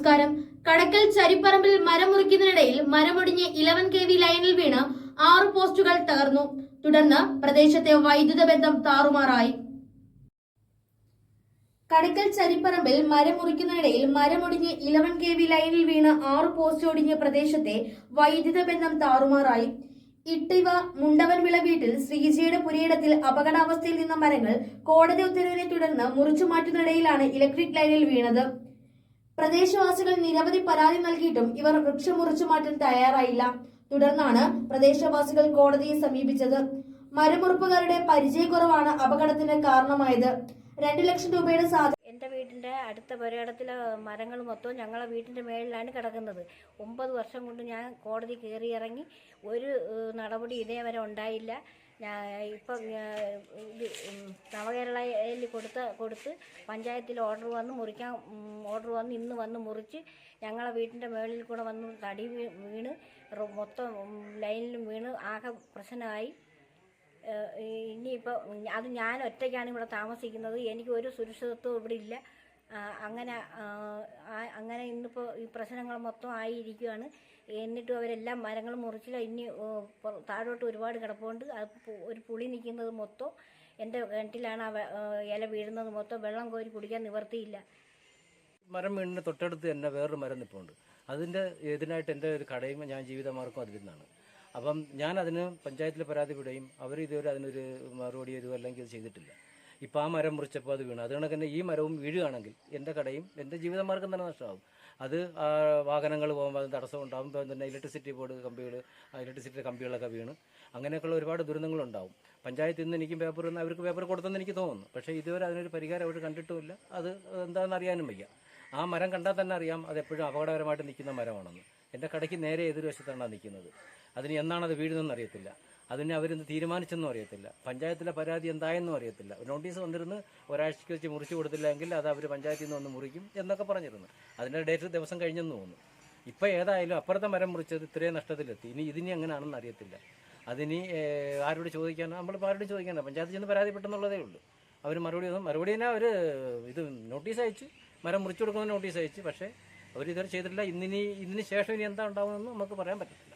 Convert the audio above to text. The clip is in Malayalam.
നമസ്കാരം. കടക്കൽ ചരിപ്പറമ്പിൽ മരം മുറിക്കുന്നതിനിടയിൽ മരമൊടിഞ്ഞ് 11 kV ലൈനിൽ വീണ് 6 പോസ്റ്റുകൾ തകർന്നു. തുടർന്ന് പ്രദേശത്തെ വൈദ്യുത ബന്ധം താറുമാറായി. കടക്കൽ ചരിപ്പറമ്പിൽ മരം മുറിക്കുന്നതിനിടയിൽ മരമൊടിഞ്ഞ് 11 kV ലൈനിൽ വീണ് 6 പോസ്റ്റ് ഒടിഞ്ഞ് പ്രദേശത്തെ വൈദ്യുത ബന്ധം താറുമാറായി. ഇട്ടിവ മുണ്ടവൻവിള വീട്ടിൽ ശ്രീജയുടെ പുരയിടത്തിൽ അപകടാവസ്ഥയിൽ നിന്ന മരങ്ങൾ കോടതി ഉത്തരവിനെ തുടർന്ന് മുറിച്ചു മാറ്റുന്നതിനിടയിലാണ് ഇലക്ട്രിക് ലൈനിൽ വീണത്. പ്രദേശവാസികൾ നിരവധി പരാതി നൽകിയിട്ടും ഇവർ വൃക്ഷം മുറിച്ചു മാറ്റാൻ തയ്യാറായില്ല. തുടർന്നാണ് പ്രദേശവാസികൾ കോടതിയെ സമീപിച്ചത്. മരമുറിപ്പുകാരുടെ പരിചയക്കുറവാണ് അപകടത്തിന് കാരണമായത്. 2 ലക്ഷം രൂപയുടെ എൻ്റെ വീട്ടിൻ്റെ അടുത്ത പുരയിടത്തിലെ മരങ്ങൾ മൊത്തം ഞങ്ങളെ വീട്ടിൻ്റെ മേളിലാണ് കിടക്കുന്നത്. 9 വർഷം കൊണ്ട് ഞാൻ കോടതി കയറി ഇറങ്ങി ഒരു നടപടി ഇതേവരെ ഉണ്ടായില്ല. ഇപ്പം നവകേരളയിൽ കൊടുത്ത് പഞ്ചായത്തിൽ ഓർഡർ വന്ന് ഇന്ന് വന്ന് മുറിച്ച് ഞങ്ങളെ വീട്ടിൻ്റെ മേളിൽ കൂടെ വന്ന് തടി വീണ് മൊത്തം ലൈനിലും വീണ് ആകെ പ്രശ്നമായി. ഇനിയിപ്പോൾ അത് ഞാൻ ഒറ്റയ്ക്കാണ് ഇവിടെ താമസിക്കുന്നത്. എനിക്ക് ഒരു സുരക്ഷിതത്വം ഇവിടെ ഇല്ല. അങ്ങനെ ഇന്നിപ്പോൾ ഈ പ്രശ്നങ്ങൾ മൊത്തം ആയിരിക്കുകയാണ്. എന്നിട്ടും അവരെല്ലാം മരങ്ങൾ മുറിച്ചില്ല. ഇനി താഴോട്ട് ഒരുപാട് കിടപ്പുണ്ട്. ഒരു പുളി നിൽക്കുന്നത് മൊത്തം എൻ്റെ കിണറ്റിലാണ് ഇല വീഴുന്നത് മൊത്തം. വെള്ളം കോരി കുടിക്കാൻ നിവർത്തിയില്ല. മരം വീടിന് തൊട്ടടുത്ത് തന്നെ വേറൊരു മരം നിൽപ്പുണ്ട്. അതിൻ്റെ ഇതിനായിട്ട് എൻ്റെ ഒരു കടയും ഞാൻ ജീവിതമാർഗം അതിൽ നിന്നാണ്. അപ്പം ഞാൻ അതിന് പഞ്ചായത്തിൽ പരാതിപ്പെടുകയും അവർ ഇതുവരെ അതിനൊരു മറുപടി ഒരു അല്ലെങ്കിൽ ഇത് ചെയ്തിട്ടില്ല. ഇപ്പോൾ ആ മരം മുറിച്ചപ്പോൾ അത് വീണു. അതുകൊണ്ട് തന്നെ ഈ മരവും വീഴുകയാണെങ്കിൽ എൻ്റെ കടയും എൻ്റെ ജീവിതമാർഗം തന്നെ നഷ്ടമാകും. അത് വാഹനങ്ങൾ പോകുമ്പോൾ അത് തടസ്സം ഉണ്ടാകും. തന്നെ ഇലക്ട്രിസിറ്റി ബോർഡ് ഇലക്ട്രിസിറ്റി കമ്പികളൊക്കെ വീണ് അങ്ങനെയൊക്കെയുള്ള ഒരുപാട് ദുരന്തങ്ങളുണ്ടാവും. പഞ്ചായത്തിൽ നിന്ന് എനിക്കും അവർക്ക് പേപ്പർ കൊടുത്തെന്ന് എനിക്ക് തോന്നുന്നു. പക്ഷേ ഇതുവരെ അതിനൊരു പരിഹാരം അവർ കണ്ടിട്ടുമില്ല. അത് എന്താണെന്ന് അറിയാനും വയ്യ. ആ മരം കണ്ടാൽ തന്നെ അറിയാം അത് എപ്പോഴും അപകടകരമായിട്ട് നിൽക്കുന്ന മരമാണെന്ന്. എൻ്റെ കടയ്ക്ക് നേരെ എതിർവശത്താണ് നിൽക്കുന്നത്. അതിന് എന്നാണത് വീഴുന്നതെന്ന് അറിയത്തില്ല. അതിന് അവരെന്ത് തീരുമാനിച്ചെന്നും അറിയത്തില്ല. പഞ്ചായത്തിലെ പരാതി എന്തായെന്നും അറിയത്തില്ല. നോട്ടീസ് വന്നിരുന്ന് ഒരാഴ്ചയ്ക്ക് വെച്ച് മുറിച്ചു കൊടുത്തില്ലെങ്കിൽ അത് അവർ പഞ്ചായത്തിൽ നിന്ന് വന്ന് മുറിക്കും എന്നൊക്കെ പറഞ്ഞിരുന്നു. അതിൻ്റെ ഡേറ്റ് ദിവസം കഴിഞ്ഞെന്ന് തോന്നുന്നു. ഇപ്പോൾ ഏതായാലും അപ്പുറത്തെ മരം മുറിച്ചത് ഇത്രയും നഷ്ടത്തിലെത്തി. ഇനി എങ്ങനെയാണെന്ന് അറിയത്തില്ല. അതിനി ആരോട് ചോദിക്കാനോ നമ്മളിപ്പോൾ ആരോട് ചോദിക്കാനോ പഞ്ചായത്തിൽ ചെന്ന് പരാതിപ്പെട്ടെന്നുള്ളതേ ഉള്ളൂ. അവർ മറുപടി തന്നെ അവർ ഇത് നോട്ടീസ് അയച്ച് മരം മുറിച്ചു കൊടുക്കുന്ന നോട്ടീസ് അയച്ച്. പക്ഷേ അവരിതുവരെ ചെയ്തിട്ടില്ല. ഇതിന് ശേഷം ഇനി എന്താ ഉണ്ടാവുമെന്ന് നമുക്ക് പറയാൻ പറ്റത്തില്ല.